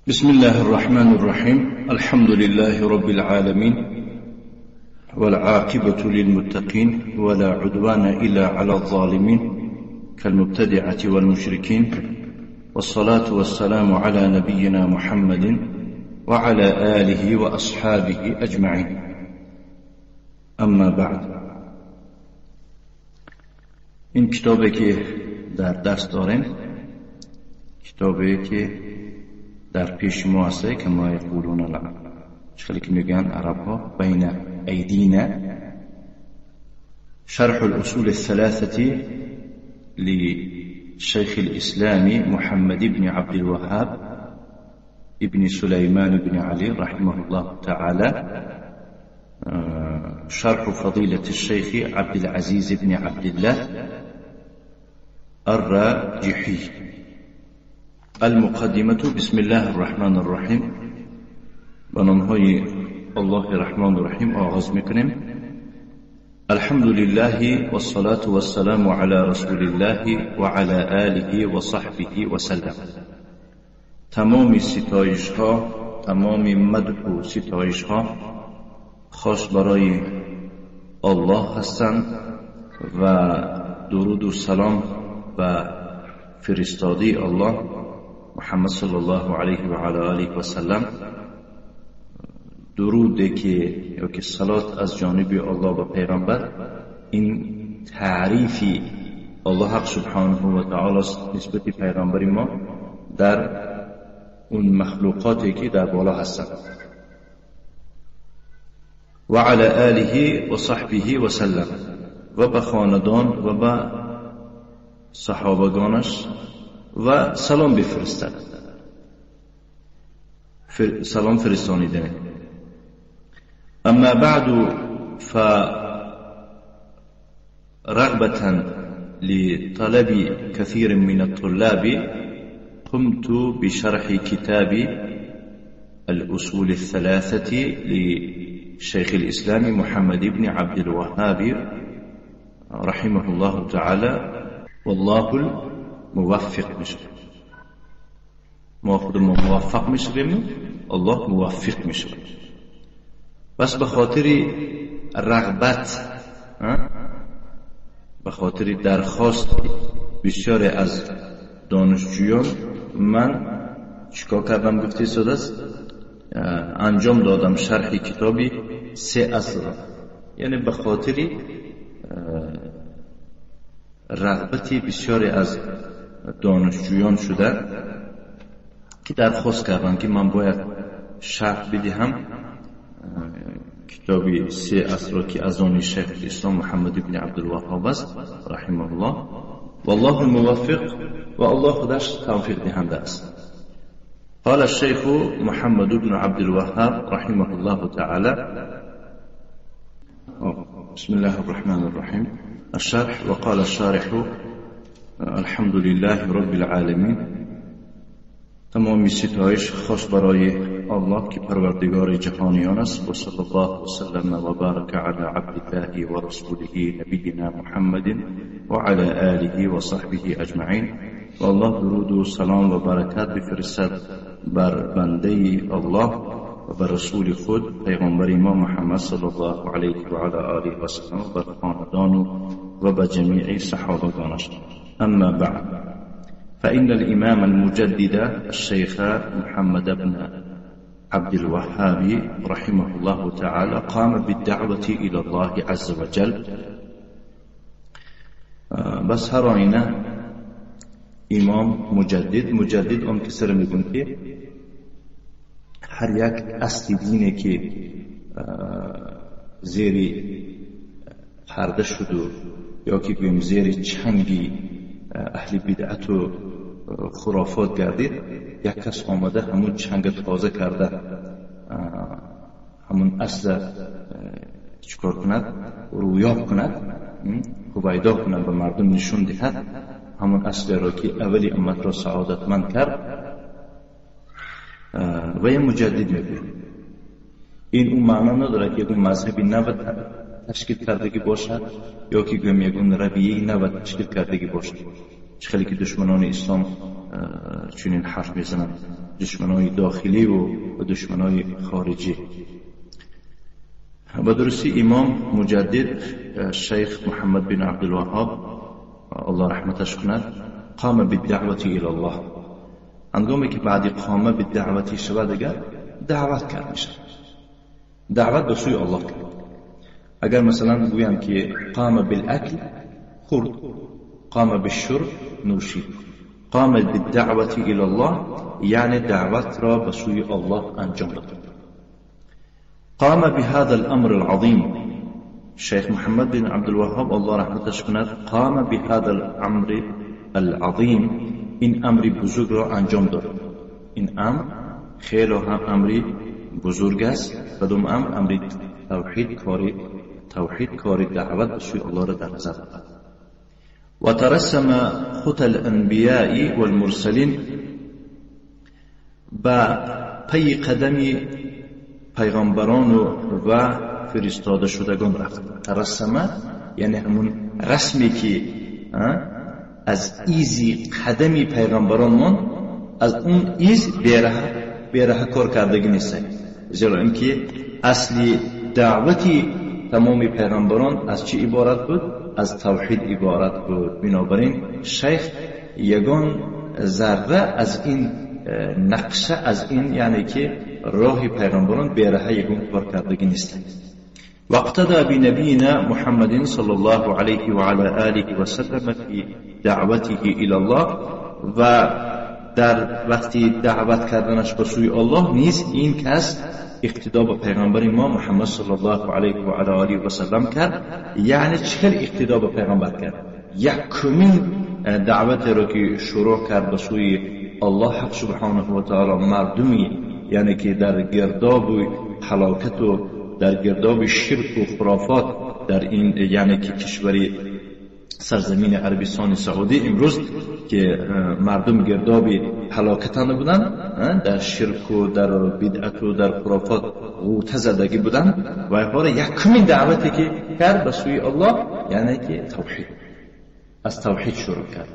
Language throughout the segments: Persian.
بسم الله الرحمن الرحيم. الحمد لله رب العالمين، والعاقبة للمتقين، ولا عدوان إلا على الظالمين كالمبتدعة والمشركين، والصلاة والسلام على نبينا محمد وعلى آله وأصحابه أجمعين. اما بعد، این کتابی که در دست داریم کتابی که در پیش ما است که ما یقولون چخلی که میگن عرب ها بین ایدینا، شرح الأصول الثلاثة لشيخ الإسلام محمد بن عبد الوهاب ابن سليمان بن علي رحمه الله تعالى، شرح فضيلة الشيخ عبد العزيز بن عبد الله الراجحي. المقدمة. بسم الله الرحمن الرحیم. با نامهای الله الرحمن الرحیم آغاز میکنیم. الحمد لله والصلاة والسلام على رسول الله وعلى آله وصحبه وسلم. تمام ستایش ها، تمام مدح و ستایش ها خاص برای الله هستند و درود و سلام و فرستادی الله محمد صلی الله علیه و علی آله و سلم، درودی که یا که صلات از جانب الله و پیغمبر، این تعریفی الله حق سبحانه و تعالی نسبت پیغمبر ما در اون مخلوقاتی که در بالا هستند. و علی آله و صحبه و سلم، و به خاندان و به صحابگانش و سلام بفرستد، سلام فرستانیدن. اما بعد، فرغبة لطلب كثير من الطلاب قمت بشرح كتاب الأصول الثلاثة لشيخ الإسلام محمد بن عبد الوهاب رحمه الله تعالى. والله موفق میشه. ما خودمون موفق میشیم، الله موفق میشه. بس به خاطر رغبت، به خاطر درخواست بسیار از دانشجویان، من چیکار کردم؟ گفته شده است انجام دادم شرح کتابی 3 اصل، یعنی به خاطر رغبتی بسیاری از دانشجویان شده که درخواست کردن که من باید شرح بدهم کتابی 3 اصل که از آن شیخ الاسلام محمد بن عبد الوهاب است رحمه الله. والله الموفق، و الله خودش توفیق دهنده است. قال الشيخ محمد بن عبد الوهاب رحمه الله تعالى. بسم الله الرحمن الرحيم. الشرح. وقال الشارح الحمد لله رب العالمین. تمام ستایش خاص برای الله که پروردگار جهانیان است. و صلی الله وسلم و بارک علی عبد الله و رسوله نبینا محمد و علی آله و صحبه اجمعین. و الله درود و سلام و برکت بفرستد بر بنده الله و بر رسول خود پیغمبر ما محمد صلی الله علیه و علی آله و سلم، و بر خاندان و بر جمیع صحابگانش. اما بعد، فإن الإمام المجدد الشيخ محمد بن عبد الوهاب رحمه الله تعالى قام بالدعوة إلى الله عز وجل. بس هر آینه امام مجدد اون کسر میگن که هر یک اصل دینه که زیر پرده شد یا که گویم زیر چنگی اهل بدعت و خرافات گردید، یک کس آمده همون چنگ تازه کرده، همون اصل چکار کند؟ رویاب کند، هویدا کند، به مردم نشون دهد همون اصل را که اولی امت را سعادتمند کرد و یه مجدد میگه. این اون معنا نداره که یک مذهبی نو تشکیل کردگی باشد یا که گویم یک رویه‌ای نو تشکیل کردگی باشد. خیلی که دشمنان اسلام چنین حرف میزنند. دشمنای داخلی و دشمنای خارجی. و درستی امام مجدد شیخ محمد بن عبدالوهاب الله رحمتش کند قام بالدعوة الى الله، هنگامی که بعد قامه بالدعوة شود دیگر دعوت کرد میشه، دعوت به سوی الله کرد. اگر مثلا بگویم که قام بالاکل خورد، قام بالشرب نوشید، قام بالدعوة الى الله یعنی دعوت را به سوی الله انجام داد. قام بهذا الامر العظیم، شیخ محمد بن عبدالوهاب الله رحمتش کند قام بهذا الامر العظیم، این امر بزرگ را انجام داد. این امر خیلی هم امر بزرگ است. بدون امر توحید کار دعوت به سوی الله را در نظر دارد. و ترسم خط الانبیاء والمرسلین، با پی قدم پیغمبران و فرستاده شدگان رفت. ترسمه یعنی همون رسمی که از ایزی قدمی پیغمبران من از اون ایز بیره کار کردگی نیست، زیرا اینکه اصلی دعوتی تمام پیغمبران از چی عبارت بود؟ از توحید عبارت بود. بنابراین شیخ یگان ذره از این نقشه، از این یعنی که راه پیغمبران بیره یگان کار کردگی نیست. واقتدى بنبينا محمد صلى الله عليه وعلى آله وسلم في دعوته إلى الله، و در وقتی دعوت کردنش به سوی الله نیز این کس اقتدا به پیغمبر ما محمد صلی الله علیه و آله و سلم کرد. یعنی چقدر اقتدا به پیغمبر کرد؟ یکمین دعوت را که شروع کرد به سوی الله حق سبحانه و تعالی مردمی یعنی که در گرداب هلاکت و در گرداب شرک و خرافات در این یعنی که کشوری سرزمین عربستان سعودی امروز که مردم گرداب هلاکتان بودن، در شرک و در بدعت و در خرافات غوطه زدگی بودن، و هر یکمین دعوتی که کرد به سوی الله یعنی که توحید، از توحید شروع کرد.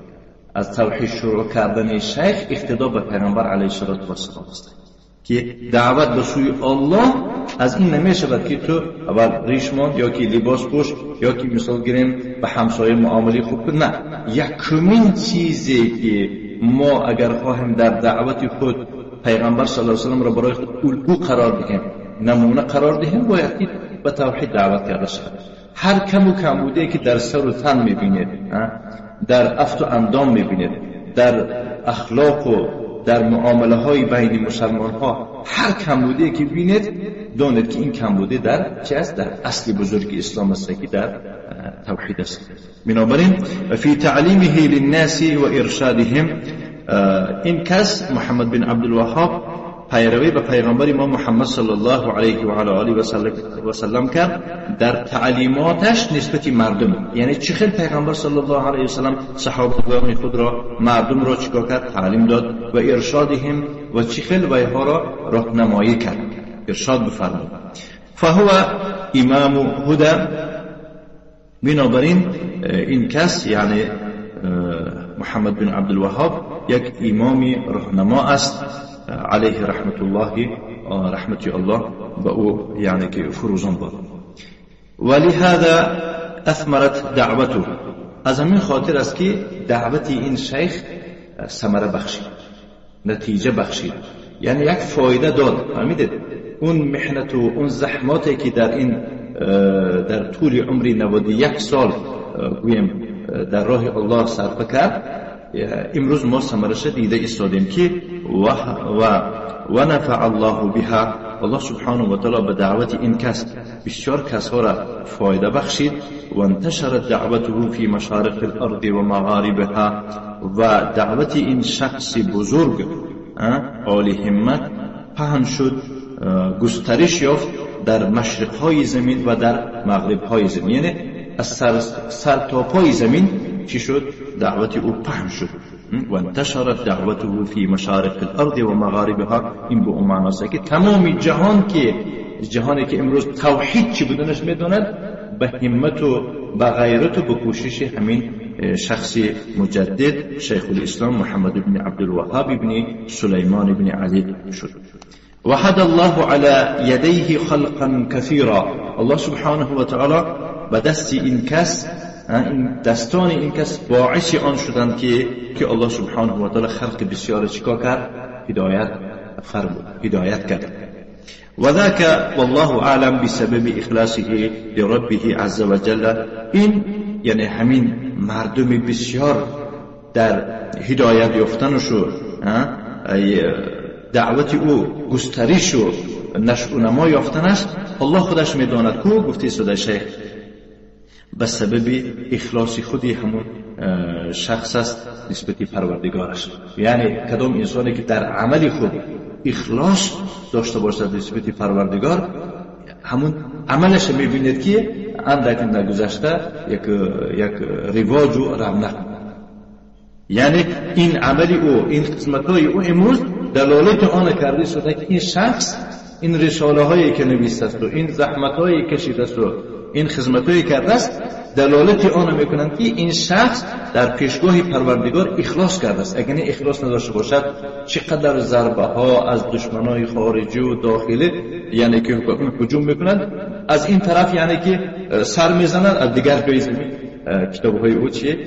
از توحید شروع کردن شیخ اقتدا به پیغمبر علیه الصلاه و السلام است که دعوت به سوی الله از این نمیشه بود که تو اول ریشمان یا که لباس پوش یا که مثال گیریم به همسایه معامله خوب کن. نه، یکمین چیزی که ما اگر خواهیم در دعوت خود پیغمبر صلی الله علیه و سلم را برای خود الگو قرار دهیم، نمونه قرار دهیم، باید به توحید دعوت کرده شود. هر کم و کم بوده که در سر و تن میبینید، در افت و اندام میبینید، در اخلاق و در معامله های بین مسلمان ها هر کمبودی که بینید دانید که این کمبودی در چه است؟ در اصل بزرگ اسلام است که در توحید است. بنابراین فی تعلیمه للناس و ارشادهم، این کس محمد بن عبدالوهاب پیروی به پیغمبر ما محمد صلی الله علیه و آله و سلم کرد در تعلیماتش نسبت مردم. یعنی چخیل پیغمبر صلی الله علیه و سلم صحابگان خود را مردم را چیکار کرد؟ تعلیم داد. و ارشادهم و چخیل و اینها را راهنمایی کرد، ارشاد بفرمود. فهو امام هدى. بنابراین این کس یعنی محمد بن عبدالوهاب یک امام راهنما است علیه رحمت الله، رحمت الله به او یعنی که فروزان باد. ولهذا اثمرت دعوته، از همین خاطر است که دعوت این شیخ ثمره بخشید، نتیجه بخشید، یعنی یک فایده داد. فهمیدید؟ اون محنت و اون زحماتی که در این در طول عمری 91 سال گویم در راه الله صرف کرد، امروز ما ثمرش دیده ایستادیم که و نفع الله بها، الله سبحانه و تعالی به دعوت این کس بسیار کسها را فایده بخشید. و انتشرت دعوته فی مشارق الارض و مغاربها، و دعوت این شخص بزرگ عالی همت پهن شد، گسترش یافت در مشرق های زمین و در مغرب های زمین. یعنی از سر تا پای زمین چی شد؟ دعوت او پهن شد. و انتشرت دعوته فی مشارق الارض و مغاربها. این به معنی است که تمام جهانی که امروز توحید چی بدونش میدوند، به همت و به غیرت و به کوشش همین شخص مجدد شیخ الاسلام محمد بن عبدالوهاب بن سلیمان بن علی شد. وحد الله على يديه خلقا كثيرا. الله سبحانه و تعالی به دست این کس، این دستان این کس باعث آن شدند که الله سبحانه و تعالی خلق بسیار چیکار کرد؟ هدایت کرد. و ذاک والله اعلم بسبب اخلاصه لربه عز وجل. این یعنی همین مردم بسیار در هدایت یافتنش و دعوت او گسترش و نشء و نما یافتنش الله خودش میداند. کو گفته شده شیخ به سبب اخلاص خودی همون شخص است نسبت پروردگارش. یعنی کدام انسانی که در عمل خود اخلاص داشته باشد نسبت پروردگار، همون عملش میبینید که اندک نگذشته یک رواج و رونق. یعنی این عملی او، این خدمت‌های او امروز دلالت آن کرده شده که این شخص این رساله هایی که نوشته است و این زحمت هایی کشیده است و این خدمت هایی کرده است دلالت آن میکنند که این شخص در پیشگاه پروردگار اخلاص کرده است. اگر اخلاص نداشته باشد چقدر ضربه ها از دشمنای خارجی و داخلی یعنی که هجوم میکنند، از این طرف یعنی که سر میزنند، از دیگر جای زمین کتاب های او چیه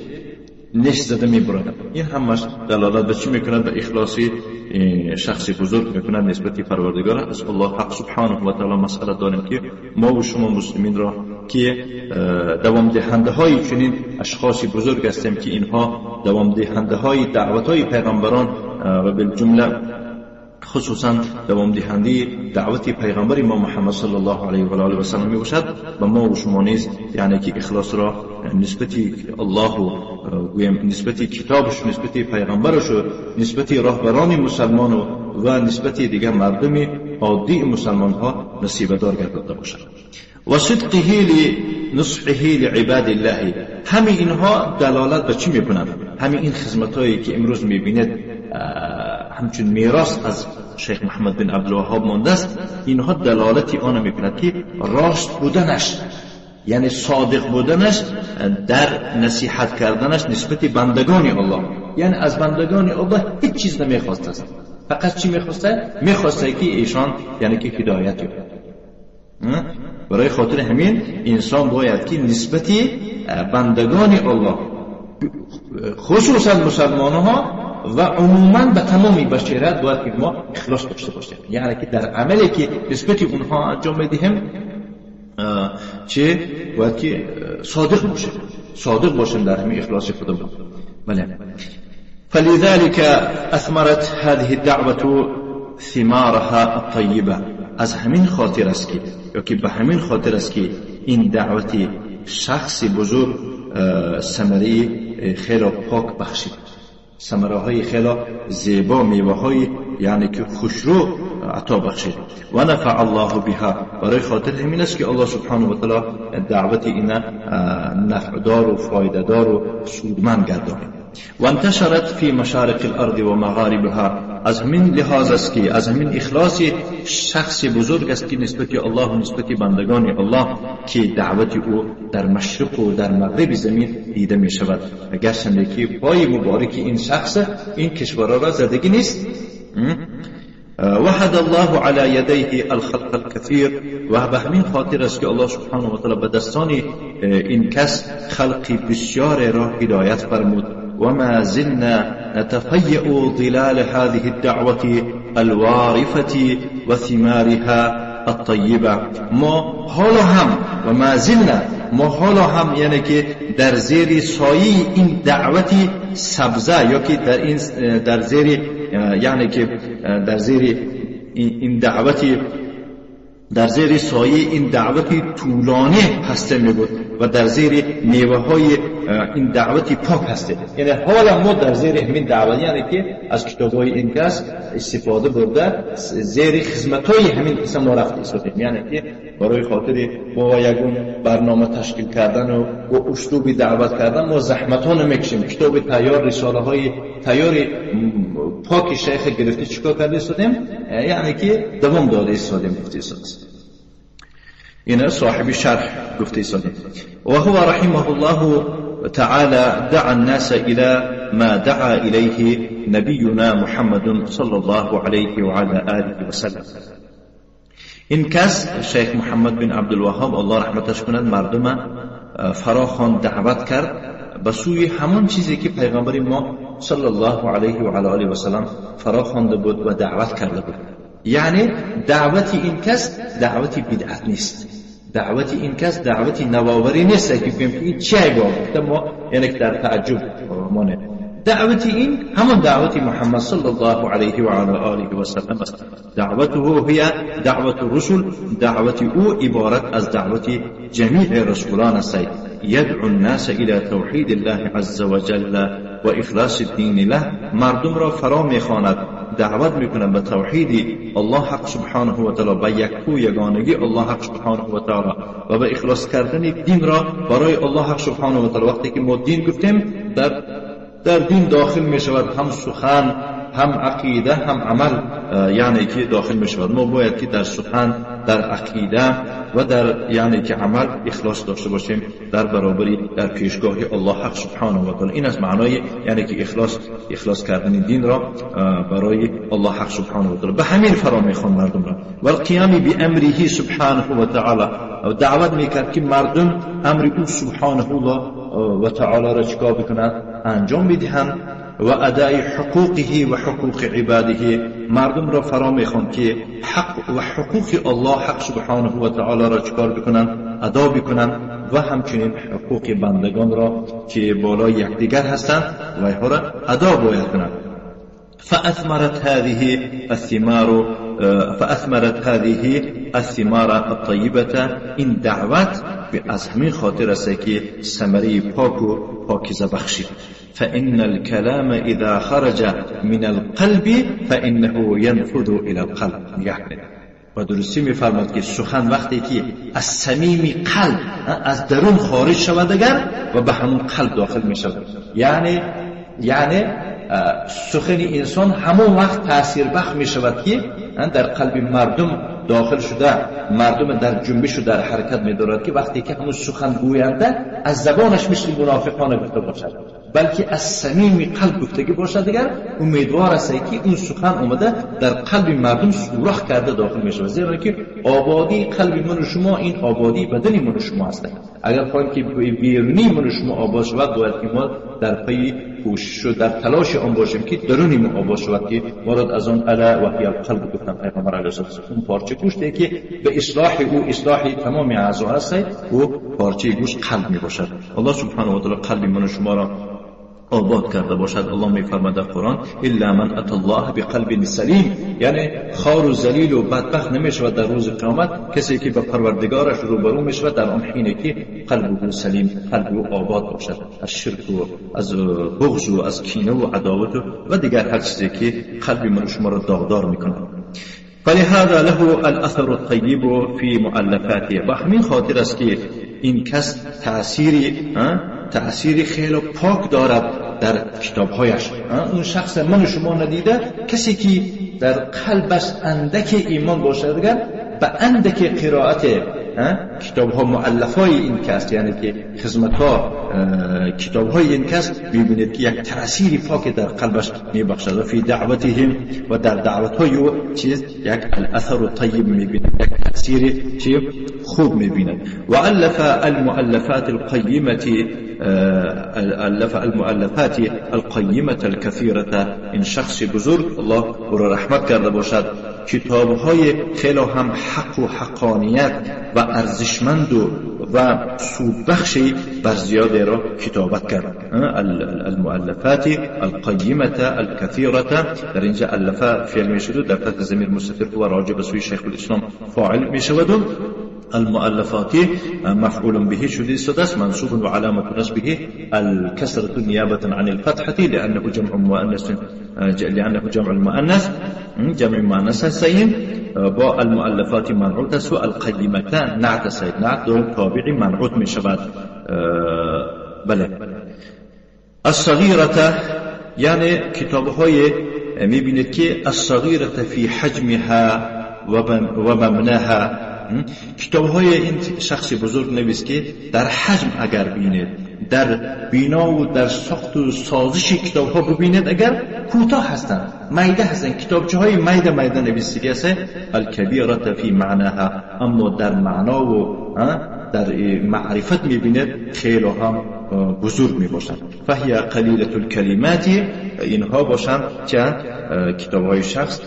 نش زده میبرند. این همش دلالت به چی میکند؟ به اخلاصی شخصی بزرگ میکند نسبت پروردگار. از الله حق سبحانه و تعالی مسئله داریم که ما و شما مسلمین را که دوام دهنده های چنین اشخاصی بزرگ هستیم که اینها دوام دهنده های دعوت های پیغمبران و بالجمله خصوصا دوام دهنده دعوت پیغمبر ما محمد صلی الله علیه و آله و سلم می باشد. و ما و شما نیز یعنی که اخلاص را نسبت الله و نسبت کتابش، نسبت پیغمبرش و نسبت راهبران مسلمان و نسبت دیگر مردم عادی مسلمان ها نصیب دار گردیده باشد. و صدقه لنصحه لعباد الله. همه اینها دلالت به چی میکنند؟ همه این خدمتایی که امروز میبینید همچون میراث از شیخ محمد بن عبدالوهاب مانده است، اینها دلالتی آن میکند که راست بودنش یعنی صادق بودنش در نصیحت کردنش نسبت بندگان الله، یعنی از بندگان الله هیچ چیز نمیخواسته است. فقط چی میخواسته؟ میخواسته که ایشان یعنی که هدایت یابد. برای خاطر همین انسان باید که نسبت بندگان الله خصوصا مسلمان‌ها و عموما به تمامی بشریت باید که ما اخلاص داشته باشیم. یعنی که در عملی که نسبت اونها انجام میدهیم چه باید که صادق باشیم در همین اخلاص خودمون. بله. فلذلك اثمرت هذه الدعوه ثمارها الطيبه. از همین خاطر است که یا که به همین خاطر است که این دعوت شخص بزرگ ثمره خیلی پاک بخشید، ثمره های خیلی زیبا، میوه های یعنی که خوشرو عطا بخشید. و نفع الله بها. برای خاطر همین است که الله سبحانه و تعالی دعوت اینا نفعدار و فایده‌دار و سودمند گردانید. و انتشرت فی مشارق الارض و مغاربها. از همین لحاظ است که از همین اخلاص شخص بزرگ است که نسبت الله و نسبت بندگان الله که دعوت او در مشرق و در مغرب زمین دیده می شود، اگرچه که پای مبارک این شخص این کشورها را زدگی نیست. وحد الله على يديه الخلق الكثير. و به همین خاطر است که الله سبحانه و تعالی به دستان این کس خلقی بسیار را هدایت فرمود. وما زلنا نتفيأ ظلال هذه الدعوة الوارفة وثمارها الطيبة. ما حالا هم و ما زلنا ما حالا هم یعنی که در زیر سایه این دعوت سبزه یا که در زیر یعنی که در زیر این دعوت در زیر سایه این دعوت طولانی هسته می بود و در زیر میوه های این دعوت پاک هسته. یعنی حالا ما در زیر همین دعوت یعنی که از کتاب های این کس استفاده برده زیر خدمت های همین قسم ما رفت استفاده، یعنی که برای خاطر با یکون برنامه تشکیل کردن و اسلوب دعوت کردن ما زحمت ها نمیکشیم. کتاب تیار، رساله های تیار پاک شیخ گرفته چیکار کرده استادیم، یعنی که دوام داده استادیم گفته استادیم. این صاحب شرح گفته استادیم. و هو رحمه الله تعالى دعا الناس إلى ما دعا إليه نبينا محمد صلى الله عليه وعلى آله وسلم. این کس شیخ محمد بن عبدالوهاب الله رحمتش کند مردم فراخوان دعوت کرد به سوی همون چیزی که پیغمبر ما صلی الله علیه و آله و سلم فراخوانده بود و دعوت کرده بود. یعنی دعوت این کس دعوت بدعت نیست، دعوت این کس دعوت نوآوری نیست که بگیم این چی گفت ما یعنی در تعجب مانه. دعوت این همون دعوت محمد صلی الله علیه و آله و سلم است. دعوته هی دعوت الرسل، دعوت او عبارت از دعوت جمیع رسولان است. یدعو الناس الى توحید الله عز وجل و اخلاص الدین له، مردم را فرا میخواند، دعوت میکنند به توحید الله حق سبحانه و تعالی، به یکو یگانگی الله حق سبحانه و تعالی و به اخلاص کردن دین را برای الله حق سبحانه و تعالی. وقتی که ما دین گفتیم در دین داخل می شود هم سخن هم عقیده هم عمل، یعنی که داخل می شود. ما باید که در سخن، در عقیده و در یعنی که عمل اخلاص داشته باشیم در برابری در پیشگاه الله حق سبحانه و تعالی. این از معنای یعنی که اخلاص کردن دین را برای الله حق سبحانه و تعالی. به همین فرا میخوان مردم را و القیام بامره سبحانه و تعالی، دعوت میکرد که مردم امر او سبحانه و تعالی را چیکار بکنند؟ انجام بدهند. و ادای حقوقه و حقوق عباده، مردم را فرا میخوان که حق و حقوق الله حق سبحانه و تعالی را چیکار بکنند؟ ادا بکنند و همچنین حقوق بندگان را که بالای یکدیگر هستند و اینها را ادا باید کنند. فأثمرت هذه الثمار الطيبة، این دعوت از همین خاطر است که ثمره پاک و پاکیزه بخشید. فإن الكلام إذا خرج من القلب فإنه ينفذ إلى القلب. یعنی و درستی میفرماد که سخن وقتی که از صمیم قلب، از درون خارج شود اگر و به همون قلب داخل می شود، یعنی سخن انسان همون وقت تأثیر بخش می شود که در قلب مردم داخل شده، مردم در جنبش و در حرکت می دارد که وقتی که همون سخن گوینده از زبانش مثل منافقان گفته باشد، بلکه از صمیم قلب گفتگی باشد دیگر امیدوار است که این سخن اومده در قلب مردم سوراخ کرده داخل می شود. زیرا که آبادی قلب من و شما این آبادی بدن من و شما است. اگر خواهیم که بیرونی من و شما آباد شود، باید که ما در پی کوشش و در تلاش آن باشیم که درونی ما آباد شود که مراد از آن الا و هی القلب گفتن پیغمبر علیه السلام. اون پارچه گوشتی که به اصلاح تمام اعضا است و پارچه گوشت قلب می باشد. الله سبحانه و تعالی قلب من و شما را آباد کرده باشد. الله می فرماید در قرآن الا من اتى الله بقلب سلیم، یعنی خار و ذلیل و بدبخت نمی شود در روز قیامت کسی که به پروردگارش روبرو می شود در آن حینی که قلب سلیم، قلب آباد باشد از شرک و از بغض و از کینه و عداوت و دیگر هر چیزی که قلب من شما را داغدار می کند. فلهذا له الاثر الطيب في مؤلفاته، و همین خاطر است که این کس تأثیری خیلی پاک دارد در کتابهایش. اون شخص من شما ندیده، کسی که در قلبش اندک ایمان باشد دیگر به اندک قرائت کتابها مؤلفهای این کس، یعنی که خدمتها کتابهای این کس، ببینید که یک تأثیری پاک در قلبش میبخشد. و فی دعوتهم، و در دعوتهای او چیز یک الاثر الطیب میبیند، یک تأثیر خوب میبیند. و الف المؤلفات القیمة الكثيرة، این شخص بزرگ الله او را رحمت کرده باشد کتابهای خیلی هم حق و حقانیت و ارزشمند و سودبخشی بر زیاده را کتابت کرد. المؤلفات القیمة الكثيرة، در اینجا الفا فعل می شود، در تحت ضمیر مستتر و راجع به سوی شیخ الاسلام فاعل می شود. المؤلفات مفعول به شده سدس منصوب وعلامة نصبه الكسرة نيابة عن الفتحة لأنه جمع المؤنث جمع مؤنث سيد. با المؤلفات منعوت است و القیمة نعت سید، نعت دو تابعی منعوت می شود. بله. الصغیرة، یعنی کتابهای می بینید که الصغیرة فی حجمها و مبناها، کتابهای این شخص بزرگ نویس که در حجم اگر بینید در بینا و در ساخت و سازش کتاب ها ببینید اگر کوتاه هستند، میده هستند، کتابچه های میده نویسیده است، الکبیرة فی معناها، اما در معنا و در معرفت میبینید خیلی هم بزرگ میباشند. فهی قلیلة الکلمات، اینها باشند که کتاب های شخص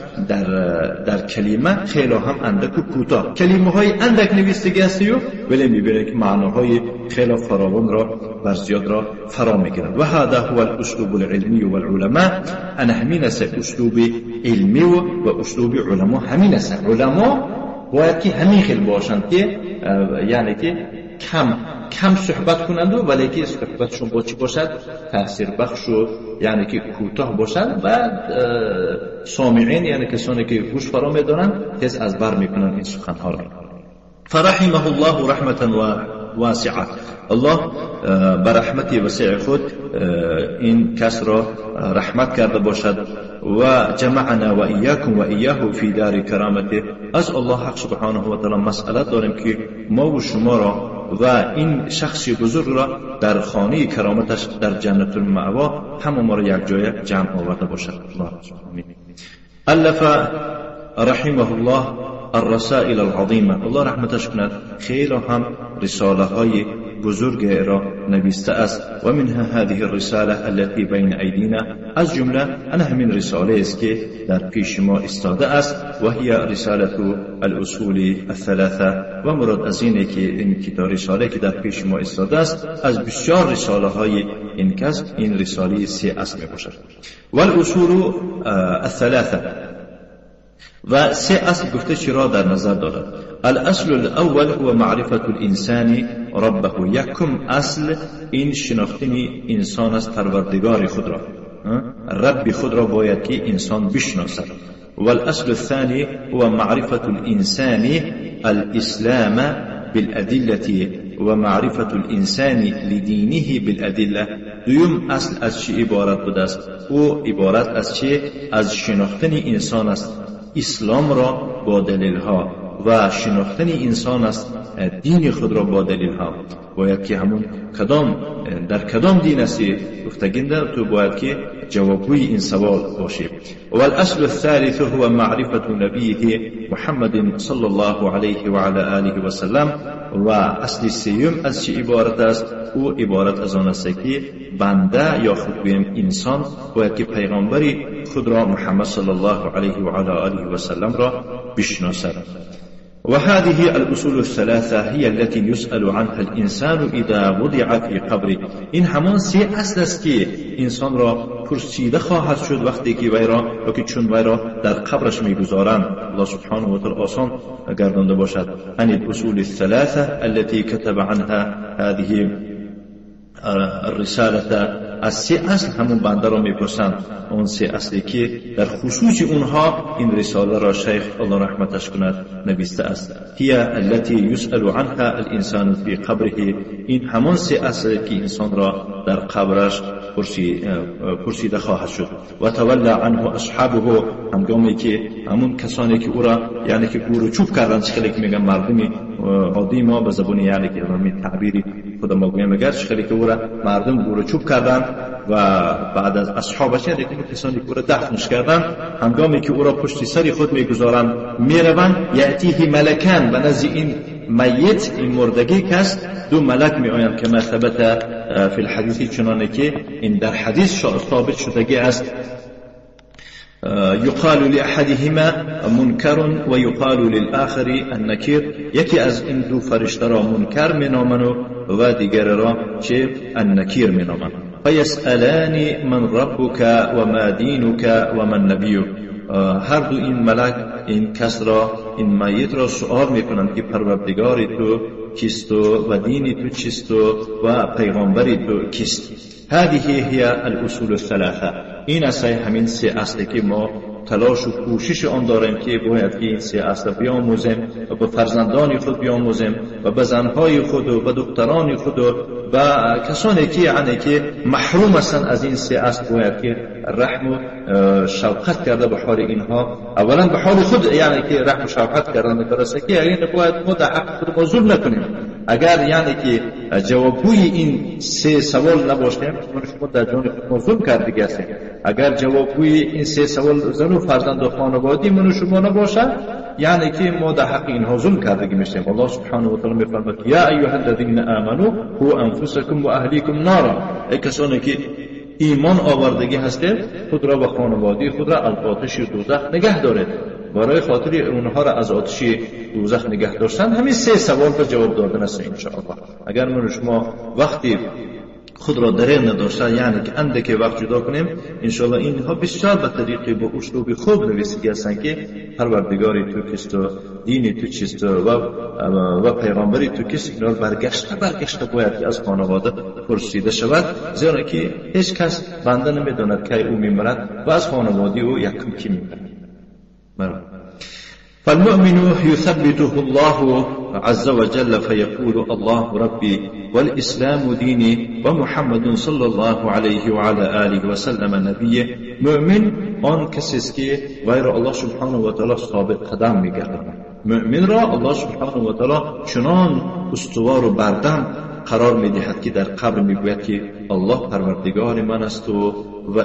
در کلمه خیلی هم اندک و کوتاه، کلمه های اندک نویسیده است ولی میبینید که معناهای خیلی فراوان را بر زیاد را فرا میگیرند. و هذا هو الاسلوب العلمی والعلماء، انا همین است اسلوب علمی و اسلوب علما همین است. علما باید که همین خیلی باشند که یعنی که کم صحبت کنند ولی که صحبتشون با چی باشد؟ تاثیر بخش و یعنی که کوتاه باشد و سامعین یعنی کسانی که گوش فرا می‌دارند تیز از بر میکنند این سخنها را. فرحمه الله رحمة واسعه، الله بر رحمت وسیع خود این کس را رحمت کرده باشد. و جمعنا و ایاکم و ایاه فی دار کرامته، از الله حق سبحانه و تعالی مسئلت داریم که ما و شما را و این شخص بزرگ را در خانه کرامتش در جنت المأوا همه ما را یک جای جمع آورده باشد. الله آمین. الف رحمه الله الرسائل العظیمه، الله رحمتش کند، خیلی هم رساله های بزرگ را نوشته است. و منها هذه الرساله التي بین ایدینا، از جمله آن همین رساله است که در پیش ما استاده است. و هي رساله الاصول الثلاثه، و مراد از اینه که این کتاب رساله که در پیش ما استاده است از بسیار رساله های این کس این رساله 3 اصل می باشد. و الاصول الثلاثه، و 3 اصل گفته چرا در نظر دارد. الاصل الاول هو معرفت الانسان ربه، یکم اصل این شناختن انسان از پروردگار خود را، رب خود را باید که انسان بشناسد. والاصل الثاني هو معرفت الانسان الاسلام بالادله و معرفت الانسان لدینه بالادله. دوم اصل از چی عبارت بوده است؟ او عبارت از چی؟ از شناختن انسان است اسلام را با دلیل ها و شناختن انسان است دین خود را با دلیل ها. باید که همون در کدام دین هستی گفتگینده تو باید که جوابگوی این سوال باشی. و الاصل الثالث هو معرفت نبیه محمد صلی الله علیه و علی آله و سلم. و اصل سیوم از چی عبارت است؟ او عبارت از آن است که بنده یا خود بیم انسان باید که پیغمبری خود را محمد صلی الله علیه و علی آله و سلم را بشناسد. وهذه الأصول الثلاثة هي التي يسأل عنها الإنسان إذا وضع في قبره. این همان 3 اصل است که انسان را پرسیده خواهد شد وقتی که وی را و که چون وی را در قبرش میگذارند. الله سبحانه و تعالی آسان گردانده باشد. عن الأصول الثلاثة التي كتب عنها هذه الرسالة. از 3 اصل همون بنده را میپرسند، اون 3 اصلی که در خصوص اونها این رساله را شیخ الله رحمتش کند نوشته است. هي التي يسأل عنها الانسان في قبره، این همون 3 اصلی که انسان را در قبرش پرسیده خواهد شد. و تولى عنه اصحابه، هنگامی که همون کسانی که او را یعنی که گور و چوب کردن، خیلی که میگن مردمی عادی ما به زبان یعنی که همین تعبیری خود ما گویم اگر خیلی که او را مردم گور و چوب کردن و بعد از اصحابش یعنی که کسانی که او را دفنش کردن، هنگامی که او را پشت سر خود میگذارند میروند، یأتیه ملکان، و نزد این میت این مردگی کس 2 ملک می آیند که ثبت فی الحدیث، چنانه که این در حدیث ثابت شدگی است. يقال لأحدهما منكر و يقال للآخر النكير. یکی از این 2 فرشته را منکر می نامند و دیگر را چه النکیر می نامند. فيسألان من ربك و ما دینك و من نبیك. هر 2 این ملک این کس را این میت را سؤال می کنند که پروردگار تو کیست و دین تو چیست و پیغمبر تو کیست. هذه هي الاصول الثلاثه. این است همین 3 اصلی که ما تلاش و کوشش آن داریم که باید که این 3 اصل بیاموزیم و به فرزندان خود بیاموزیم و به زنهای خود و به دختران خود و کسانی که یعنی که محروم هستند از این 3 اصل باید که رحم و شفقت کرده به حال اینها. اولا به حال خود یعنی که رحم و شفقت کردن برسه که یعنی باید ما در حق خود ظلم نکنیم. اگر یعنی که جوابگوی این سه سوال نباشیم، شما در جان خود ظلم کرده هستیم. اگر جوابگوی این سه سوال زن و فرزند و خانواده من و شما نباشد، یعنی که ما در حق اینها ظلم کرده میشیم. الله سبحانه و تعالی میفرماید یا ایها الذین آمنوا قوا انفسکم و اهلیکم نارا، ای کسانی که ایمان آوردگی هستید خود را و خانواده خود را از آتش دوزخ نگه دارید. برای خاطر اونها را از آتش دوزخ نگه داشتن همین سه سوال را جواب دادن است ان شاء الله. اگر من شما وقتی خود را دریغ نداشته، یعنی که اندکی وقت جدا کنیم، انشاءالله اینها بسیار به طریقی با اسلوب خود نویسیده هستند که پروردگاری تو کیست و دینی تو چیست و پیغمبری تو کیست. اینا برگشته باید که از خانواده پرسیده شود، زیرا که هیچ کس بنده نمیداند که او میمیرد و از خانواده او یکم کی میمیرد. فالمؤمن يثبته الله عز وجل فيقول الله ربي والإسلام ديني ومحمد صلى الله عليه وعلى آله وسلم نبيه. مؤمن آن کسی است که غیر الله سبحانه و تعالی ثابت قدم میگردد. مؤمن را الله سبحانه و تعالی چنان استوار و بردم قرار میدهد که در قبر میگوید که الله پروردگار من است و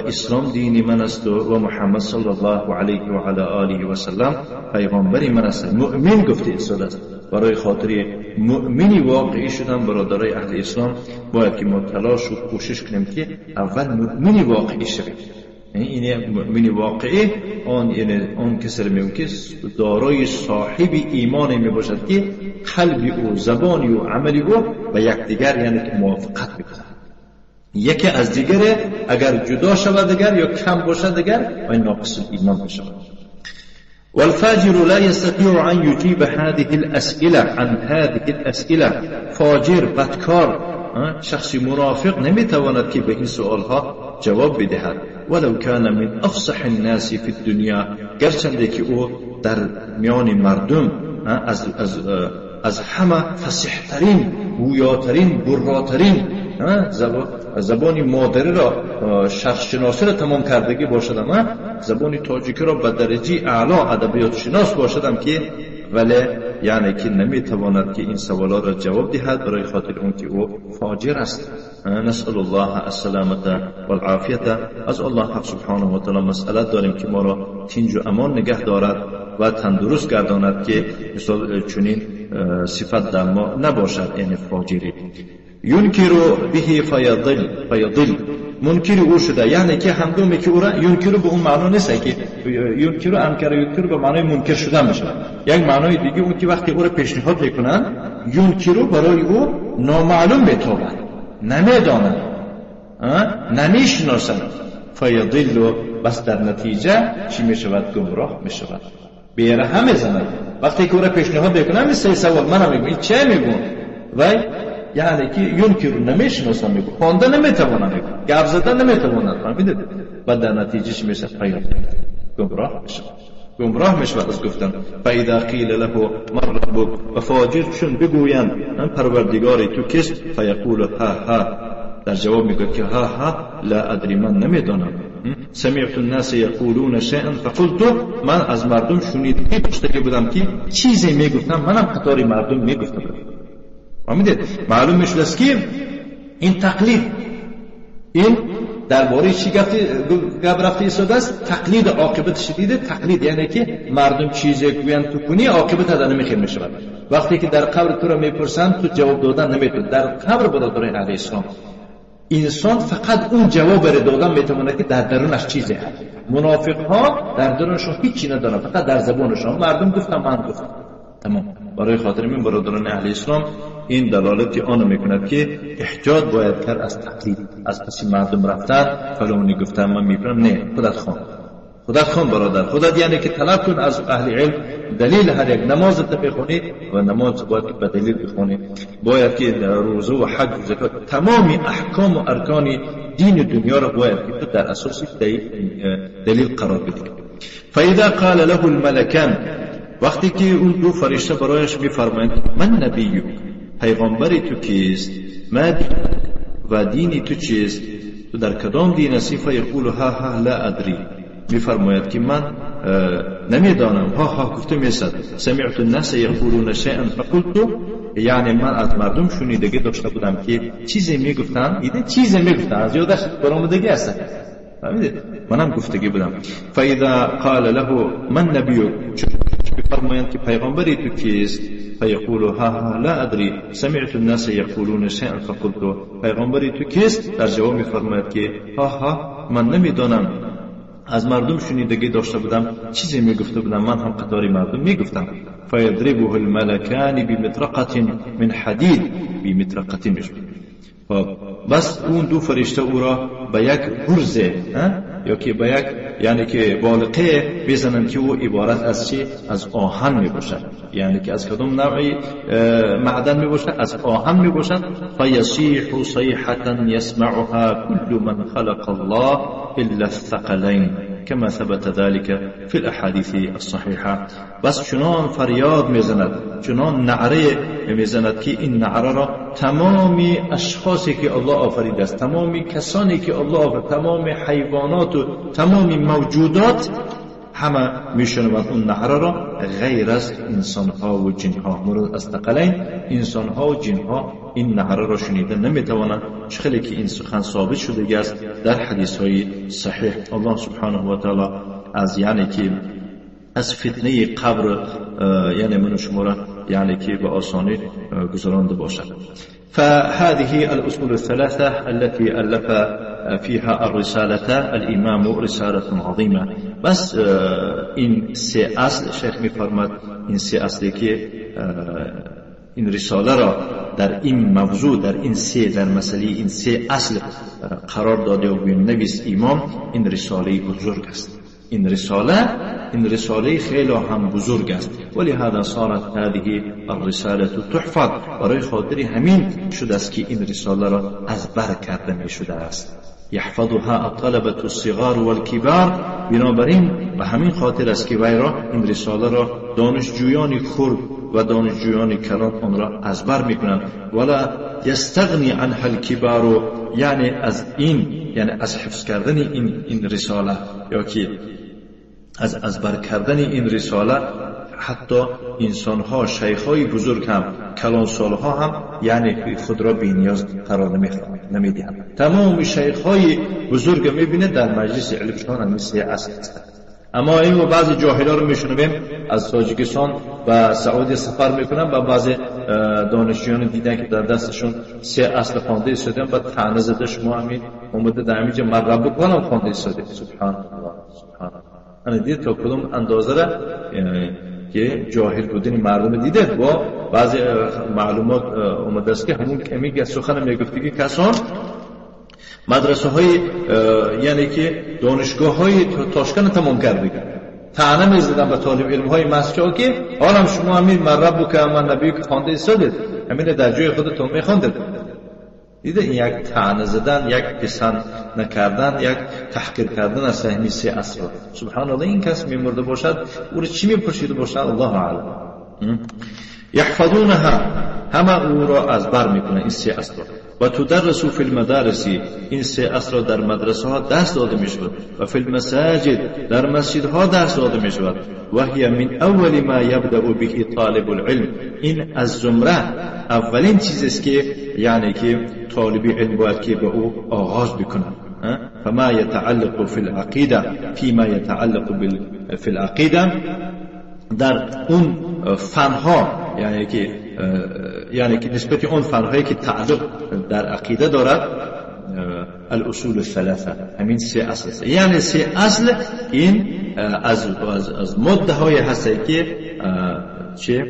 اسلام دینی من است و محمد صلی الله علیه و علی آله و سلم پیغمبری من است. مؤمن گفته ایستاد است. برای خاطر مؤمنی واقعی شدن برادرای اهل اسلام باید که ما تلاش و کوشش کنیم که اول مؤمنی واقعی شویم. این مؤمنی واقعی آن کسی میگه که دارای صاحب ایمان می باشد که قلبی او زبانی و عملی او و یکدیگر یعنی که موافقت میکنند. یکی از دیگره اگر جدا شود دیگر یا کم باشد دیگر و ناقص ایمان بشود. والفاجر لا يستطيع أن يجيب هذه الأسئلة عن هذه الأسئلة. فاجر بدکار شخص منافق نمیتواند که به این سوالها جواب بدهد. ولو كان من افصح الناس في الدنيا، گرچنده که او در میان مردم از همه فصیحترین، گویاترین، براترین زبانی مادری را شخص شناسی را تمام کردگی باشدم، زبانی تاجیکی را به درجه اعلی ادبیات شناس باشدم که ولی یعنی که نمیتواند که این سوالات را جواب دهد برای خاطر اون که او فاجر است. نسأل الله السلامت والعافیت. از الله حق سبحانه و تعالی مسئلت داریم که ما را تنج و امان نگه دارد و تندرست گرداند که مثال چنین صفت در ما نباشد، این فاجری. ينكر به فيضل. منکر او شده، یعنی که همدومی که او را ينکر به اون معنا نیست که ينکر انکر ينکر به معنای منکر شدن میشه. یک معنای دیگه اون که وقتی او را پیشنهاد میکنن ينکر برای او نامعلوم میتابد، نمیداند، نمیشناسد. فيضل، بس در نتیجه چی میشود؟ گمراه میشود، بیرحم میزند. وقتی که او را پیشنهاد میکنن این سه سوال منم میگم این چه میگم وای، یعنی که ينکر نمیشناسم میگه، خوانده نمیتوانم میگه، گپ زدن نمیتواند، فهمیدید؟ و در نتیجه چی میشه؟ گمراه میشه، گمراه میشه از گفتن. فاذا قیل له من ربک، و فاجر چون بگویند پروردگاری تو کیست؟ فیقول ها ها، در جواب میگه که ها ها لا ادری، من نمیدانم. سمعت الناس يقولون شيئا فقلت، من از مردم شنیدی پشتگی بودم که چیزی میگفتم، منم قطار مردم میگفتم. فهمیدید؟ معلوم میشه است که این تقلید، این درباره چی گپ رفته ایستاده است؟ تقلید عاقبت شدید. تقلید یعنی که مردم چیزی گویند تو کنی، عاقبت از نمیخیر میشود. وقتی که در قبر تو را میپرسند تو جواب دادن نمیتونی. در قبر برادران اهل اسلام انسان فقط اون جواب را دادن میتونه که در درونش چیزی هست. منافق ها در درونشون هیچی ندارن، فقط در زبانشون مردم گفتم من گفتم، تمام. برای خاطر من برادران اهل اسلام این دلالتی آن میکند که احتیاط باید کرد از تقلید، از پس مردم رفتن فلانی گفتم من میکنم. نه، خودت خوان برادر، خودت یعنی که طلب کن از اهل علم دلیل. هر یک نماز بخونی و نماز باید که به دلیل بخونی، باید که روزه و حج و زکات تمام احکام و ارکان دین دنیا را باید که در اساس دلیل قرار بدی. فاذا قال له الملکان، وقتی که اون دو فرشته برایش میفرمایند من نبیک، پیغمبری تو کیست؟ ما و دینی تو چیست؟ تو در کدام دین هستی؟ فیقول ها ها لا ادری، میفرماید که من نمیدانم، ها گفته میسد سمعت الناس یقولون شیئا فقلت، یعنی من از مردم شنیدگی داشته بودم که چیزی میگفتن، ایده چیزی میگفتن از یادش برآمدگی است، فهمیدید؟ منم گفتگی بودم. فاذا قال له من نبیک، فرمایند که پیغمبری تو کیست؟ فیقول ها لا ادری سمعت الناس یقولون شیئا فقلت، پیغمبری تو کیست؟ در جواب میفرماید که ها من نمیدانم، از مردم شنیدگی داشته بودم، چیزی میگفته بودم، من هم قطاری مردم میگفتم. فیضربه الملکان بمطرقه من حدید، بمطرقه میشد. بس اون دو فرشته او را به یک گرزه یا که به یک یعنی که بالقه بزنند که او عبارت از چی؟ از آهن می باشد، یعنی که از کدام نوعی معدن می باشد؟ از آهن می باشد. فیصیح صیحة یسمعها كل من خلق الله الا الثقلین كما ثبت ذلك في الاحاديث الصحيحه. بس چنان فریاد میزند، چنان نعره میزند که این نعره را تمامی اشخاصی که الله آفریده است، تمامی کسانی که الله آفرید، تمام حیوانات و تمام موجودات همه میشنوند اون نعره را، غیر از انسان ها و جن ها. مورد استقلین انسان ها و جن ها این نعره را شنیده نمیتوانند، چخلی که این سخن ثابت شده است در حدیث های صحیح. الله سبحانه و تعالی از یعنی که از فتنه قبر یعنی من شما را یعنی که به آسانی گذرانده باشد. فهذه الأصول الثلاثة التي ألف فيها الرسالة الإمام رسالة عظيمة. بس این سه اصل شیخ می‌فرماید، این سه اصلی که این رساله را در این موضوع، در این سه، در مسئله این سه اصل قرار داده و بنویس امام، این رساله بزرگ است. این رساله خیلی هم بزرگ است. ولهذا صارت هذه الرساله تحفظ، برای خاطر همین شده است که این رساله را از بر کرده می شده است. یحفظها الطلبه الصغار والكبار، بنابراین به همین خاطر است که وی را این رساله را دانشجویان خرد و دانشجویان کلان آن را از بر میکنند. ولا یستغنی عنها الكبار، یعنی از این، یعنی از حفظ کردن این رساله یا که از بر کردن این رساله حتی انسانها، شیخهای بزرگ هم، کلانسالها هم یعنی خود را بی نیاز قرار نمیدهند. تمام شیخهای بزرگ میبینه در مجلس علمشان مثل اصل هستند. اما این و بعضی جاهلا رو میشنویم از تاجیکستان و سعودی سفر میکنن و بعضی دانشجویان دیدن که در دستشون سه اصل خوانده ایستادن، بعد طعنه زده شما همین اومده در اینجا من رب کنم خوانده ایستاده. سبحان الله سبحان الله. انا دید تا کدوم اندازه را که جاهل بودن مردم دیده با بعضی معلومات اومده است که همون که سخن میگفتی که کسان مدرسه های یعنی که دانشگاه های تاشکن تمام کرده طعنه میزدن به طالب علم های مسجد که حالا شما همین من رب که من نبی که خوانده ایستادید، همین در جای خودتون میخواندید. دیده این یک طعنه زدن، یک پسند نکردن، یک تحقیر کردن از همین سه اصل. سبحان الله. این کس میمرده باشد او را چی میپرسیده باشد؟ الله اعلم. یحفظونها، همه او را از بر میکنه این سه اصل. و تدرس فی المدارس، این سه اصل در مدرسه ها درس داده می شود. و فی المساجد، در مسجد ها درس داده می شود. و هی من اول ما یبدأ به طالب العلم، این از زمره اولین چیزی است که یعنی که طالب علم باید که به او آغاز بکنه. فما يتعلق في العقيدة، فيما يتعلق في العقيدة، در اون فنها یعنی که نسبت اون فنهایی که تعلق در عقیده دارد، الاصول الثلاثه، همین سه اصل است. یعنی سه اصل این از ماده های هست که چه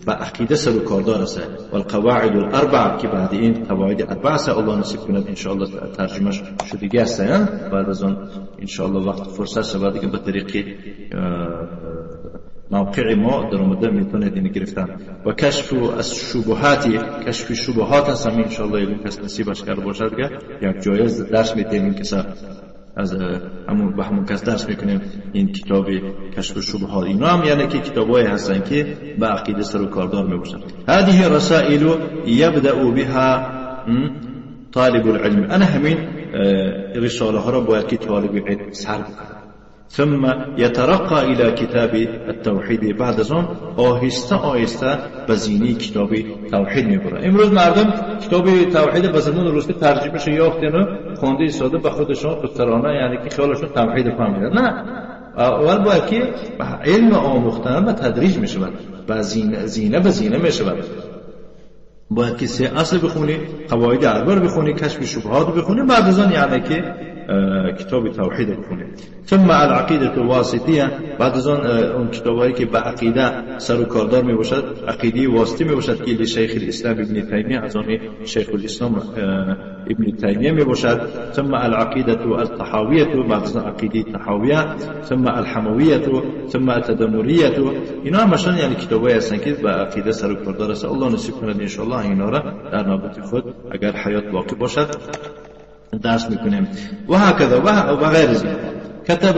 با عقیده سر و کاردار است. و القواعد الاربع که بعد این قواعد اربع است. الله نصیب کند ان شاء الله ترجمهش شدگی است. بعد از اون ان شاء الله وقت فرصت شود که به طریق موقع ما در اومده میتونید این گرفتن. و کشف از شبهاتی، کشف شبهات هست ان شاء الله این کس نصیبش کرده باشد که یک جایز درس میدیم این کسا از همون کس درس میکنیم این کتاب کشف شبهات. اینا هم یعنی که کتابایی هستن که با عقیده سر و کاردار میباشن. هذه رسائل یبدأ بها طالب العلم. انا همین رساله ها را باید که طالب علم سر بکنه. ثم يترقى الى کتاب التوحید، بعد از آن آهسته آهسته به زینه کتاب توحید میبره. امروز مردم کتاب توحید به زبان روسی ترجمهش یافتن و خوانده ایستاده به خودشون خودسرانه، یعنی که خیالشون توحید فهمیدن. نه، اول باید که علم آموختن و تدریج میشود، و زینه به زینه میشود. باید که 3 اصل بخونی، قواعد اربع بخونی، کشف شبهات بخونی، بعد از آن یعنی که کتاب توحید بخونی. ثم العقیده الواسطیه، بعد از اون کتابایی که به عقیده سر و کاردار می باشد، عقیده واسطی می باشد که شیخ الاسلام ابن تیمیه از آن شیخ الاسلام ابن تیمیه می باشد. ثم العقیده الطحاویه، بعد از عقیده طحاویه. ثم الحمویه، ثم التدمریه. اینا همشون یعنی کتابایی هستند که به عقیده سر و کاردار است. الله نصیب کند ان شاء الله اینا را در نوبت خود اگر حیات باقی باشد درس میکنیم. و هكذا و غیر از این کتب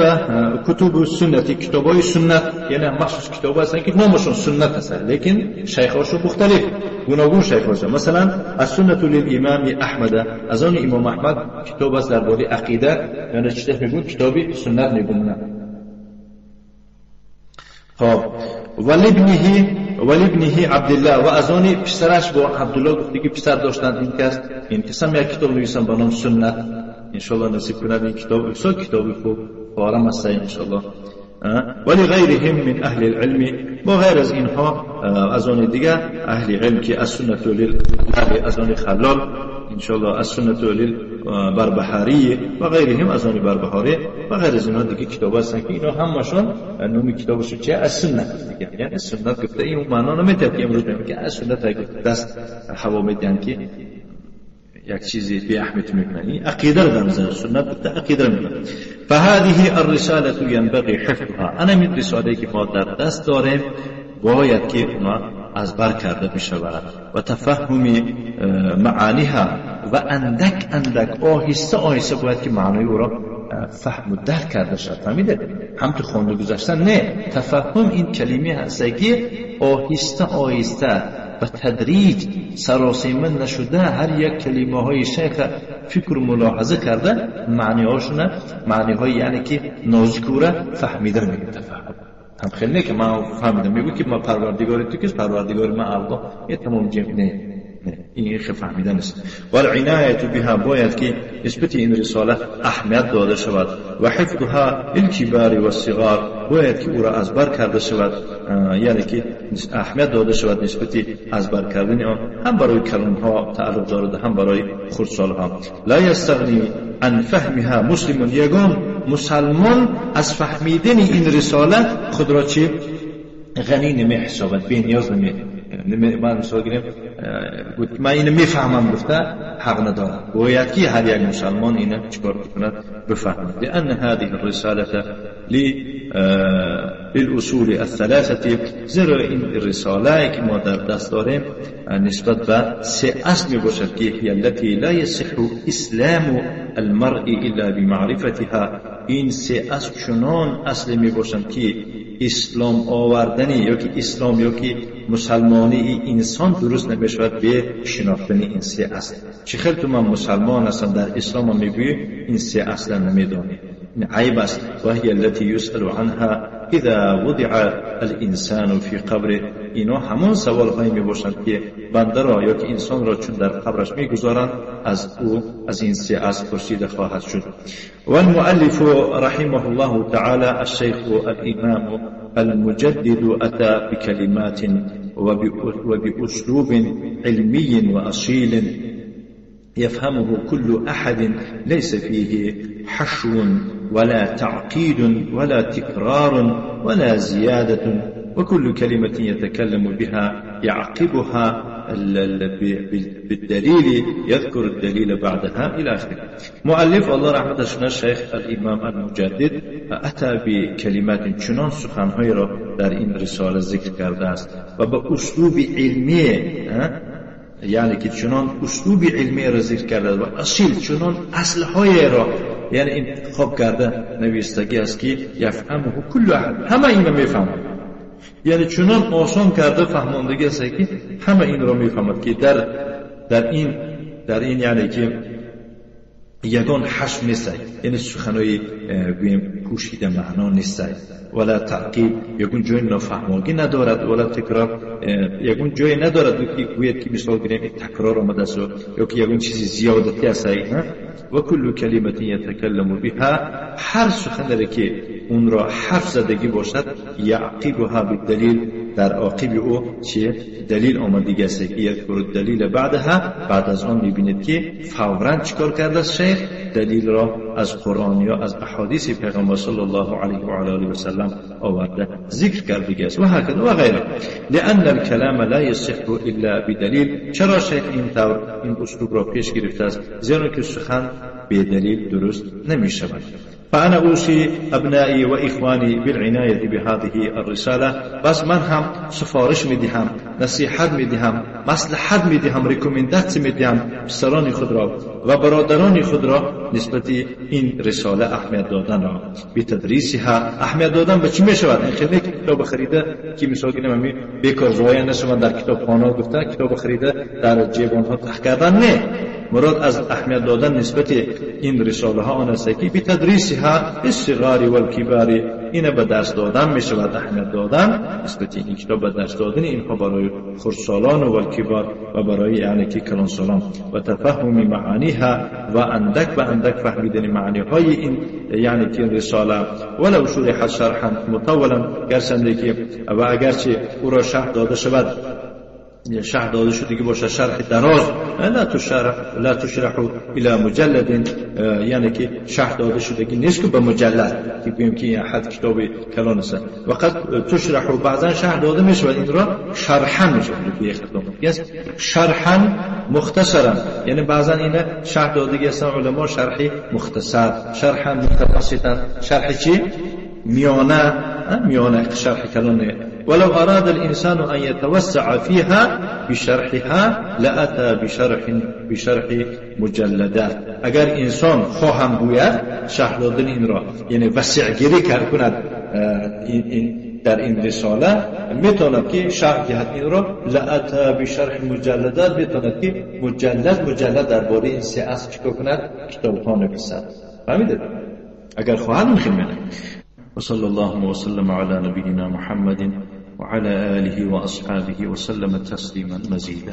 کتب سنتی، کتابای سنت، یعنی مخصوص کتاب هستن که نامشون سنت هستن لیکن شیخاشون مختلف، گوناگون شیخ هستن. مثلا السنت للامام احمد، از آن امام احمد کتاب است درباره عقیده، یعنی چه میگن کتابی سنت میگن. خب ولابنه عبدالله، و از آن پسرش با عبدالله گفته که پسر داشتند، این کسم یک کتاب نویسن به نام سنت. انشاءالله نصیب کند این کتاب بسیار کتابی خوب فارم است انشاءالله. ولی غیرهم من اهل العلم، با غیر از اینها از آن دیگر اهل علم که السنت للخلال، از آن خلال انشاءالله السنت للبربهاری و غیرهم از آن بربهاری و غیر از اینها دیگه کتاب هستن که اینا همشون نومی کتابشون چیه؟ السنت دیگه. یعنی السنت گفته این معنا نمیده که امروز میگه السنت دست هوا میدن که یک چیزی به اهمیت میکنه، عقیده رو درمیزنه، سنت عقیده رو میکنه. فهذه الرساله ينبغي حفظها، انا من رساله که ما در دست داریم باید که اونا از بر کرده بشود و تفهم معانیها، و اندک آهسته آهسته باید که معنای او را فهم و درک کرده شد. فهمیده؟ هم تو خونده گذاشتن نه، تفهم این کلمه هست که آهسته آهسته و تدریج سراسیمه نشده هر یک کلمه های شیخ فکر و ملاحظه کرده، معنی های یعنی که نازک او را فهمیده رو میگه تفهم. هم خیلی نه که من فهمیدم میگه که ما پروردگاری تو کس، پروردگار من الله، یه تمام جمع نه این خیلی فهمیدن است. والعنایت بها، باید که نسبت این رساله اهمیت داده شود و حفظها للکبار و الصغار، باید که او را از بر کرده شود، یعنی که اهمیت داده شود نسبت از بر کردن آن، هم برای کلمها تعلق دارد هم برای خردسالها. لا یستغنی عن فهمها مسلم، یگان مسلمان از فهمیدن این رساله خود را چه غنی نمی حسابد، بی نیاز نمی. من مثال گیرم من اینو میفهمم گفته حق ندارم، باید که هر یک مسلمان اینو چیکار بکند بفهمد. لأن هذه الرسالة للأصول الثلاثة، زیرا این رساله که ما در دست داریم نسبت به 3 اصل می باشد که هی التي لا يصح اسلام المرء الا بمعرفتها. این 3 اصل چنان اصل می باشند که اسلام آوردنی یا که اسلام یا که مسلمانی انسان درست نمیشود به شناختن این 3 اصل. چه خیلی تو من مسلمان هستم در اسلام هم میگوی این 3 اصل نمیدانی، این عیب است. و هی التي يسأل عنها اذا وضع الانسان في قبره، اینا همون سوال هایی می باشند که بنده را یا که انسان را چون در قبرش میگذارند از این 3 اصل پرسیده خواهد شد. والمؤلف رحمه الله تعالى الشيخ الامام المجدد اتى بكلمات وبأسلوب علمي وأصيل يفهمه كل أحد، ليس فيه حشو ولا تعقيد ولا تكرار ولا زيادة، وكل كلمة يتكلم بها يعقبها بالدليل، يذكر الدليل بعدها إلى آخره. مؤلف الله رحمة الله الشيخ الإمام المجدد أتى بكلمات چنان سخنهایی را در این رساله ذکر کرده است و به اسلوب علمی، یعنی که چنان اسلوب علمی را ذکر کرده و اصیل چنان اصلهای را یعنی انتخاب کرده نویستگی است که یفهمه کل احد، همه این را میفهمد. یعنی چنان آسان کرده فهماندگی است که همه این را میفهمد که در این یعنی که یگان حشم نیست، یعنی سخنای پوشیده معنا نیست، ولا تعقیب یگان جای نفهماگی ندارد، ولا تکرار یگان جای ندارد که گوید که مثال گیریم تکرار آمده است یا که یگان چیزی زیادتی است. و کل کلمتی یتکلم بها، هر سخنی که اون را حرف زدگی باشد، یعقبها بالدلیل، در عاقب او چه دلیل آمدگی است که یذکر الدلیل بعدها، بعد از آن میبینید که فوراً چیکار کرده است شیخ؟ دلیل را از قرآن یا از احادیث پیغمبر صلی الله علیه و آله و سلم آورده ذکر کرده است و هکذا و غیره. لأن الكلام لا يصح الا بدلیل. چرا شیخ این اسلوب را پیش گرفته است؟ زیرا که سخن به دلیل درست نمی شود. فأنا أوصي أبنائي وإخواني بالعناية بهذه الرسالة. بس من هم سفارش میدهم، نصیحت میدهم، مصلحت میدهم، ریکومنداسی میدهم پسران خود را و برادران خود را نسبت این رساله اهمیت دادن را. به تدریسها، اهمیت دادن به چی میشود؟ این خیلی کتاب خریده که مثال گیرم بیکار ضایع نشود، در کتابخانه گفته کتاب خریده در جیبانها ته کردن، نه. مراد از اهمیت دادن نسبت این رساله ها آن است که به تدریسها الصغار والکبار، این به درس دادن می شود. اهمیت دادن نسبت این کتاب به درس دادن اینها برای خردسالان و الکبار و برای یعنی که کلانسالان، و تفهم معانیها و اندک به اندک فهمیدن معانی های این یعنی که رساله، ولو شرح شرحا مطولا، گرچه که و اگرچه او را شرح داده شود، شرح داده شده که باشه شرح دراز، لا تشرح الى مجلد، یعنی که شرح داده شده که نیست که به مجلد که بگیم که حد کتاب کلان است. وقت تشرح بعضا شرح داده میشه و این را شرحا میشه به خطاب است، شرحا مختصرا، یعنی بعضا این شرح داده است علما شرحی مختصر، شرحا متوسطا، شرح چی میانه شرح کلانه. ولو أراد الإنسان أن يتوسع فيها بشرحها لأتى بشرح مجلدات. اگر انسان خواهم بوید شرح دادن این را یعنی وسع گیری کند در این رساله، میتواند که شرح دهد این را، لأتى بشرح مجلدات، میتواند که مجلد درباره این سه اصل چیکار کند؟ کتاب‌ها نویسد. فهمیدید؟ اگر خواهد میخواد. وصلى الله وسلم على نبينا محمد وعلى آله وأصحابه وسلم تسليما مزيدا.